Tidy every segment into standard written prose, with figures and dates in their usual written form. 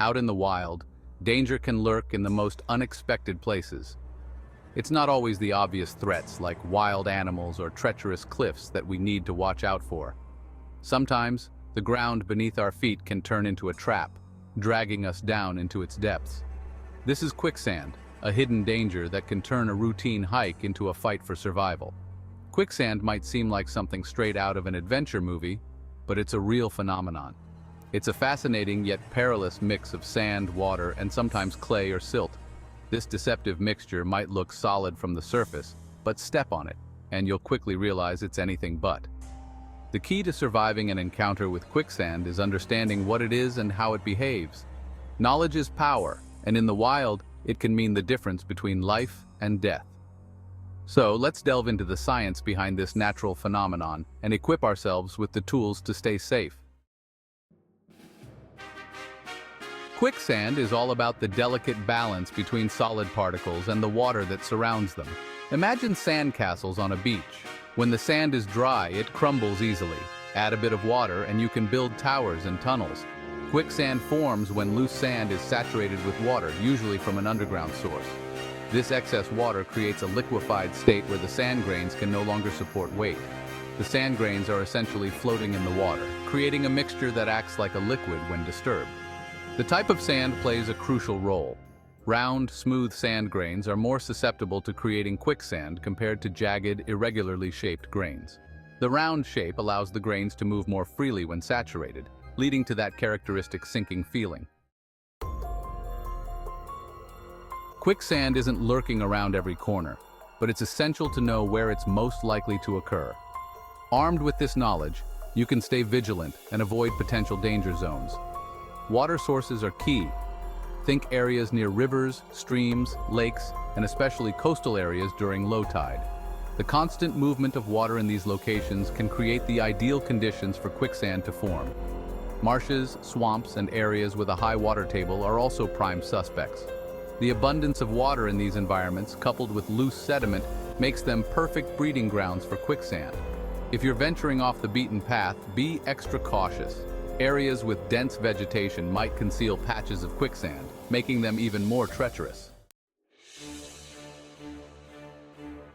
Out in the wild, danger can lurk in the most unexpected places. It's not always the obvious threats like wild animals or treacherous cliffs that we need to watch out for. Sometimes, the ground beneath our feet can turn into a trap, dragging us down into its depths. This is quicksand, a hidden danger that can turn a routine hike into a fight for survival. Quicksand might seem like something straight out of an adventure movie, but it's a real phenomenon. It's a fascinating yet perilous mix of sand, water, and sometimes clay or silt. This deceptive mixture might look solid from the surface, but step on it, and you'll quickly realize it's anything but. The key to surviving an encounter with quicksand is understanding what it is and how it behaves. Knowledge is power, and in the wild, it can mean the difference between life and death. So let's delve into the science behind this natural phenomenon and equip ourselves with the tools to stay safe. Quicksand is all about the delicate balance between solid particles and the water that surrounds them. Imagine sandcastles on a beach. When the sand is dry, it crumbles easily. Add a bit of water and you can build towers and tunnels. Quicksand forms when loose sand is saturated with water, usually from an underground source. This excess water creates a liquefied state where the sand grains can no longer support weight. The sand grains are essentially floating in the water, creating a mixture that acts like a liquid when disturbed. The type of sand plays a crucial role. Round, smooth sand grains are more susceptible to creating quicksand compared to jagged, irregularly shaped grains. The round shape allows the grains to move more freely when saturated, leading to that characteristic sinking feeling. Quicksand isn't lurking around every corner, but it's essential to know where it's most likely to occur. Armed with this knowledge, you can stay vigilant and avoid potential danger zones. Water sources are key. Think areas near rivers, streams, lakes, and especially coastal areas during low tide. The constant movement of water in these locations can create the ideal conditions for quicksand to form. Marshes, swamps, and areas with a high water table are also prime suspects. The abundance of water in these environments, coupled with loose sediment, makes them perfect breeding grounds for quicksand. If you're venturing off the beaten path, be extra cautious. Areas with dense vegetation might conceal patches of quicksand, making them even more treacherous.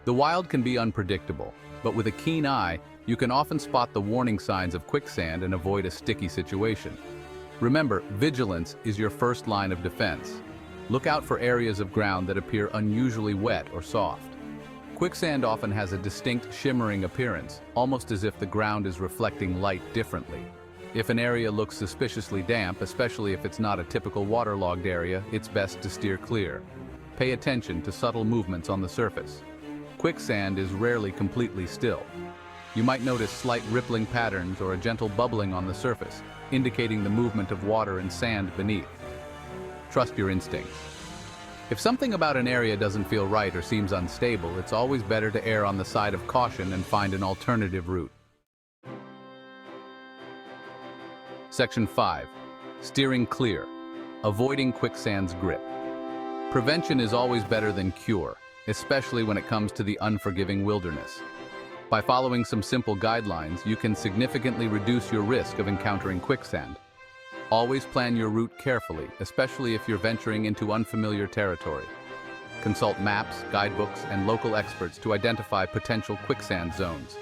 The wild can be unpredictable, but with a keen eye, you can often spot the warning signs of quicksand and avoid a sticky situation. Remember, vigilance is your first line of defense. Look out for areas of ground that appear unusually wet or soft. Quicksand often has a distinct shimmering appearance, almost as if the ground is reflecting light differently. If an area looks suspiciously damp, especially if it's not a typical waterlogged area, it's best to steer clear. Pay attention to subtle movements on the surface. Quicksand is rarely completely still. You might notice slight rippling patterns or a gentle bubbling on the surface, indicating the movement of water and sand beneath. Trust your instincts. If something about an area doesn't feel right or seems unstable, it's always better to err on the side of caution and find an alternative route. Section 5. Steering clear. Avoiding quicksand's grip. Prevention is always better than cure, especially when it comes to the unforgiving wilderness. By following some simple guidelines, you can significantly reduce your risk of encountering quicksand. Always plan your route carefully, especially if you're venturing into unfamiliar territory. Consult maps, guidebooks, and local experts to identify potential quicksand zones.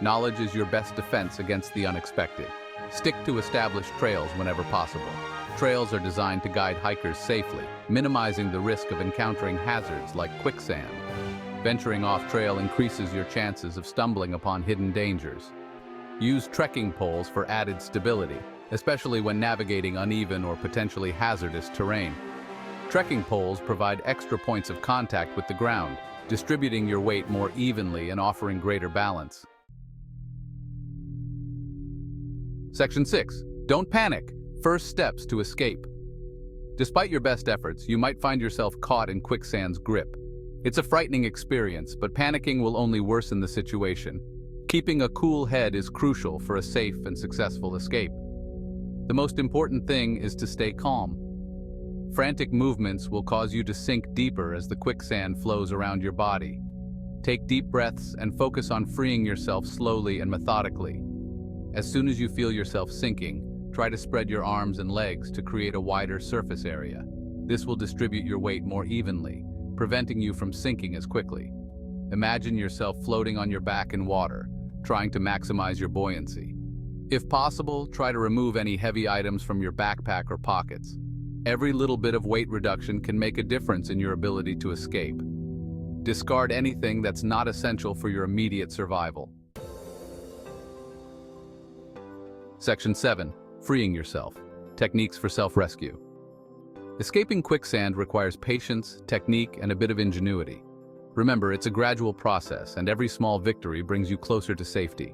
Knowledge is your best defense against the unexpected. Stick to established trails whenever possible. Trails are designed to guide hikers safely, minimizing the risk of encountering hazards like quicksand. Venturing off-trail increases your chances of stumbling upon hidden dangers. Use trekking poles for added stability, especially when navigating uneven or potentially hazardous terrain. Trekking poles provide extra points of contact with the ground, distributing your weight more evenly and offering greater balance. Section 6. Don't panic. First steps to escape. Despite your best efforts, you might find yourself caught in quicksand's grip. It's a frightening experience, but panicking will only worsen the situation. Keeping a cool head is crucial for a safe and successful escape. The most important thing is to stay calm. Frantic movements will cause you to sink deeper as the quicksand flows around your body. Take deep breaths and focus on freeing yourself slowly and methodically. As soon as you feel yourself sinking, try to spread your arms and legs to create a wider surface area. This will distribute your weight more evenly, preventing you from sinking as quickly. Imagine yourself floating on your back in water, trying to maximize your buoyancy. If possible, try to remove any heavy items from your backpack or pockets. Every little bit of weight reduction can make a difference in your ability to escape. Discard anything that's not essential for your immediate survival. Section 7. Freeing yourself. Techniques for self-rescue. Escaping quicksand requires patience, technique, and a bit of ingenuity. Remember, it's a gradual process, and every small victory brings you closer to safety.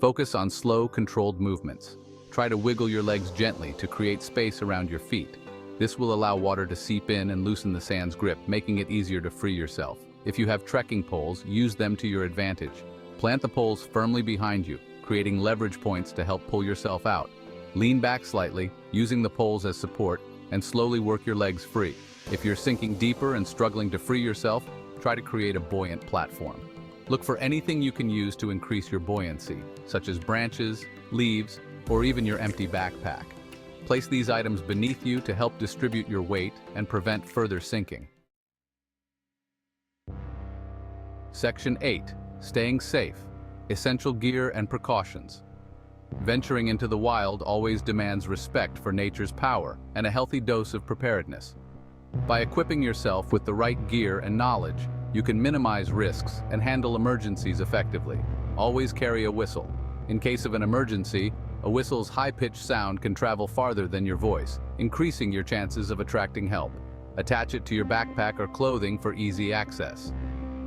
Focus on slow, controlled movements. Try to wiggle your legs gently to create space around your feet. This will allow water to seep in and loosen the sand's grip, making it easier to free yourself. If you have trekking poles, use them to your advantage. Plant the poles firmly behind you, creating leverage points to help pull yourself out. Lean back slightly, using the poles as support, and slowly work your legs free. If you're sinking deeper and struggling to free yourself, try to create a buoyant platform. Look for anything you can use to increase your buoyancy, such as branches, leaves, or even your empty backpack. Place these items beneath you to help distribute your weight and prevent further sinking. Section 8. Staying safe. Essential gear and precautions. Venturing into the wild always demands respect for nature's power and a healthy dose of preparedness. By equipping yourself with the right gear and knowledge, you can minimize risks and handle emergencies effectively. Always carry a whistle. In case of an emergency, a whistle's high-pitched sound can travel farther than your voice, increasing your chances of attracting help. Attach it to your backpack or clothing for easy access.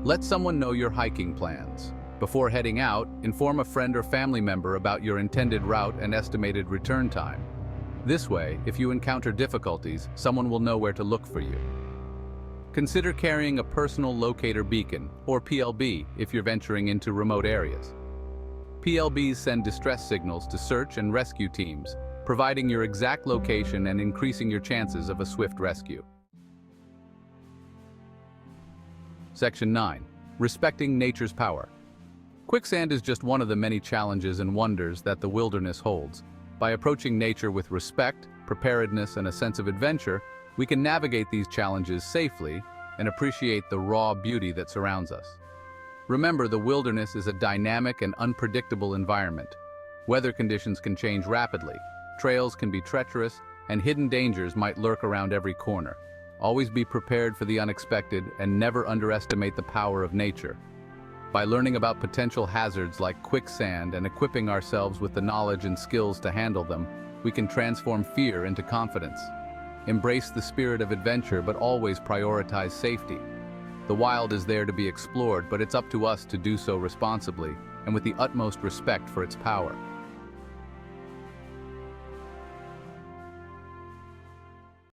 Let someone know your hiking plans. Before heading out, inform a friend or family member about your intended route and estimated return time. This way, if you encounter difficulties, someone will know where to look for you. Consider carrying a personal locator beacon, or PLB, if you're venturing into remote areas. PLBs send distress signals to search and rescue teams, providing your exact location and increasing your chances of a swift rescue. Section 9. Respecting nature's power. Quicksand is just one of the many challenges and wonders that the wilderness holds. By approaching nature with respect, preparedness, and a sense of adventure, we can navigate these challenges safely and appreciate the raw beauty that surrounds us. Remember, the wilderness is a dynamic and unpredictable environment. Weather conditions can change rapidly, trails can be treacherous, and hidden dangers might lurk around every corner. Always be prepared for the unexpected and never underestimate the power of nature. By learning about potential hazards like quicksand and equipping ourselves with the knowledge and skills to handle them, we can transform fear into confidence. Embrace the spirit of adventure, but always prioritize safety. The wild is there to be explored, but it's up to us to do so responsibly and with the utmost respect for its power.